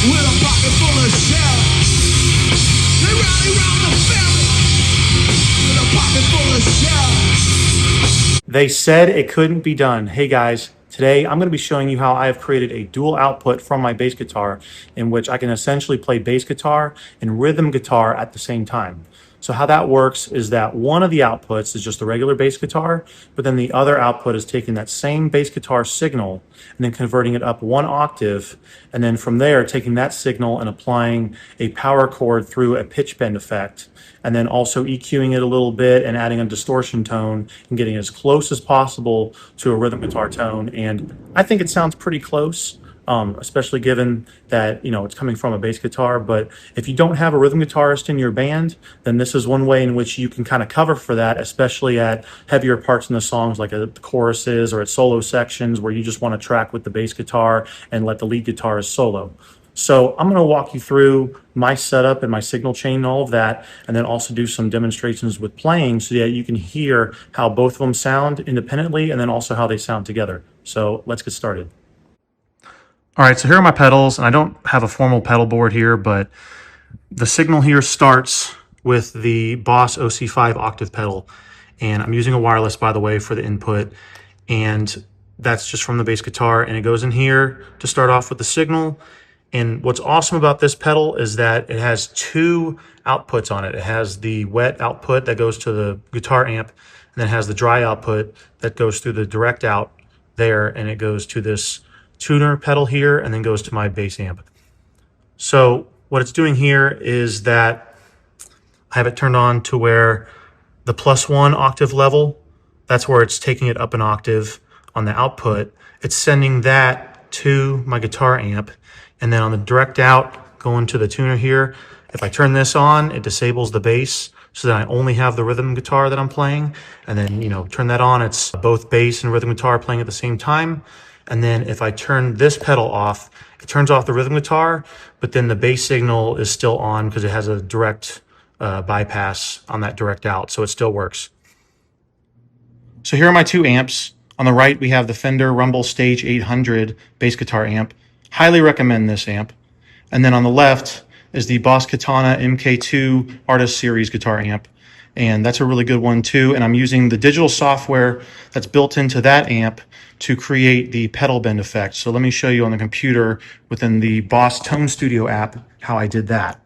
with a pocket full of shell. They rally round the family with a pocket full of shell. They said it couldn't be done. Hey guys, today I'm going to be showing you how I have created a dual output from my bass guitar in which I can essentially play bass guitar and rhythm guitar at the same time. So how that works is that one of the outputs is just a regular bass guitar, but then the other output is taking that same bass guitar signal and then converting it up one octave, and then from there taking that signal and applying a power chord through a pitch bend effect, and then also EQing it a little bit and adding a distortion tone and getting as close as possible to a rhythm guitar tone. And I think it sounds pretty close. Especially given that, it's coming from a bass guitar. But if you don't have a rhythm guitarist in your band, then this is one way in which you can kind of cover for that, especially at heavier parts in the songs, like at the choruses or at solo sections where you just want to track with the bass guitar and let the lead guitarist solo. So I'm going to walk you through my setup and my signal chain and all of that, and then also do some demonstrations with playing so that you can hear how both of them sound independently and then also how they sound together. So let's get started. All right, so here are my pedals, and I don't have a formal pedal board here, but the signal here starts with the Boss OC5 octave pedal, and I'm using a wireless, by the way, for the input, and that's just from the bass guitar, and it goes in here to start off with the signal. And what's awesome about this pedal is that it has two outputs on it. It has the wet output that goes to the guitar amp, and then it has the dry output that goes through the direct out there, and it goes to this tuner pedal here and then goes to my bass amp. So what it's doing here is that I have it turned on to where the +1 octave level, that's where it's taking it up an octave on the output. It's sending that to my guitar amp, and then on the direct out going to the tuner here, if I turn this on, it disables the bass so that I only have the rhythm guitar that I'm playing, and then turn that on, it's both bass and rhythm guitar playing at the same time. And then if I turn this pedal off, it turns off the rhythm guitar, but then the bass signal is still on because it has a direct bypass on that direct out, so it still works. So here are my two amps. On the right, we have the Fender Rumble Stage 800 bass guitar amp. Highly recommend this amp. And then on the left is the Boss Katana MK2 Artist Series guitar amp. And that's a really good one too. And I'm using the digital software that's built into that amp to create the pedal bend effect. So let me show you on the computer within the Boss Tone Studio app how I did that.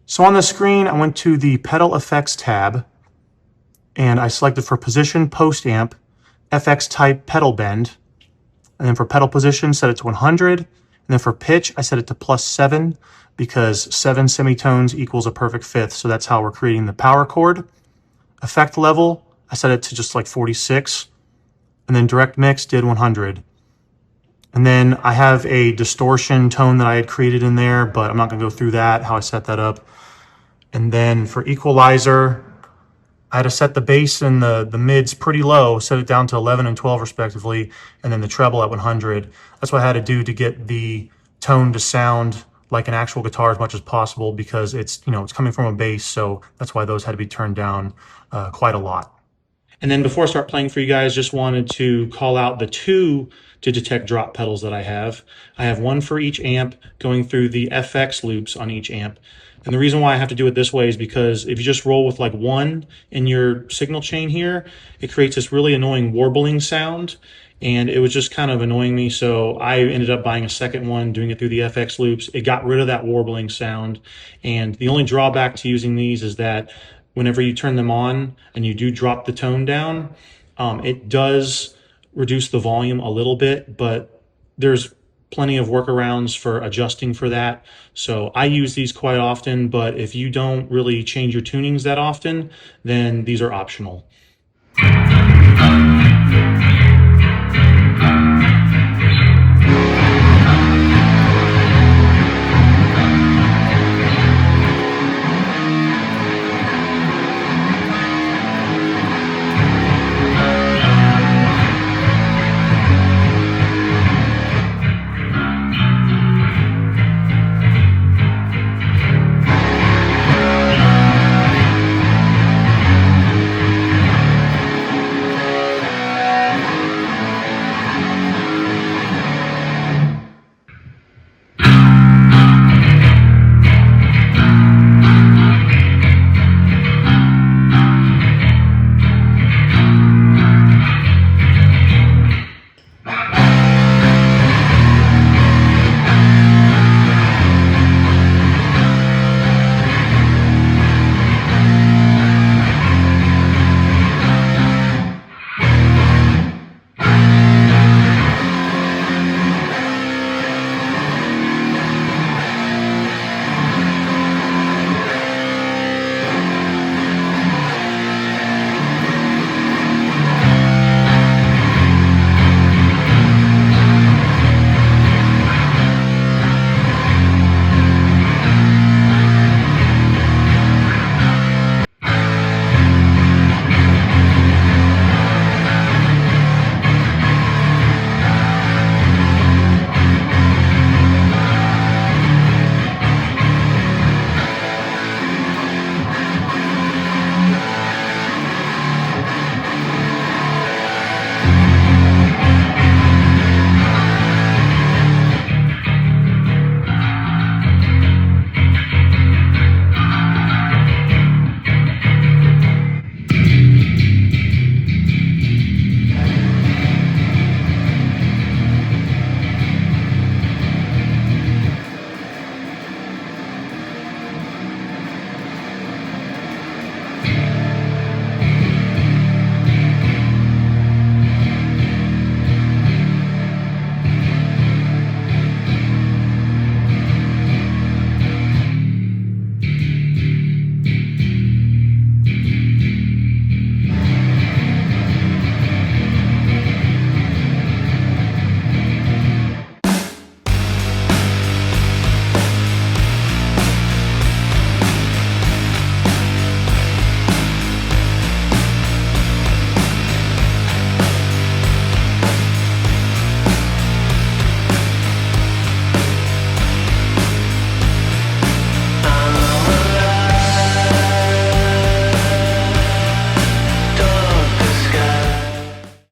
So on the screen, I went to the Pedal Effects tab, and I selected for position post amp, FX type pedal bend. And then for pedal position, set it to 100. And then for pitch, I set it to +7 because 7 semitones equals a perfect fifth. So that's how we're creating the power chord. Effect level, I set it to just like 46. And then direct mix did 100. And then I have a distortion tone that I had created in there, but I'm not going to go through that, how I set that up. And then for equalizer, I had to set the bass and the mids pretty low, set it down to 11 and 12 respectively, and then the treble at 100. That's what I had to do to get the tone to sound like an actual guitar as much as possible, because it's coming from a bass, so that's why those had to be turned down quite a lot. And then before I start playing for you guys, just wanted to call out the two to detect drop pedals that I have. I have one for each amp going through the FX loops on each amp. And the reason why I have to do it this way is because if you just roll with like one in your signal chain here, it creates this really annoying warbling sound. And it was just kind of annoying me, so I ended up buying a second one, doing it through the FX loops. It got rid of that warbling sound. And the only drawback to using these is that whenever you turn them on and you do drop the tone down, it does reduce the volume a little bit, but there's plenty of workarounds for adjusting for that. So I use these quite often, but if you don't really change your tunings that often, then these are optional.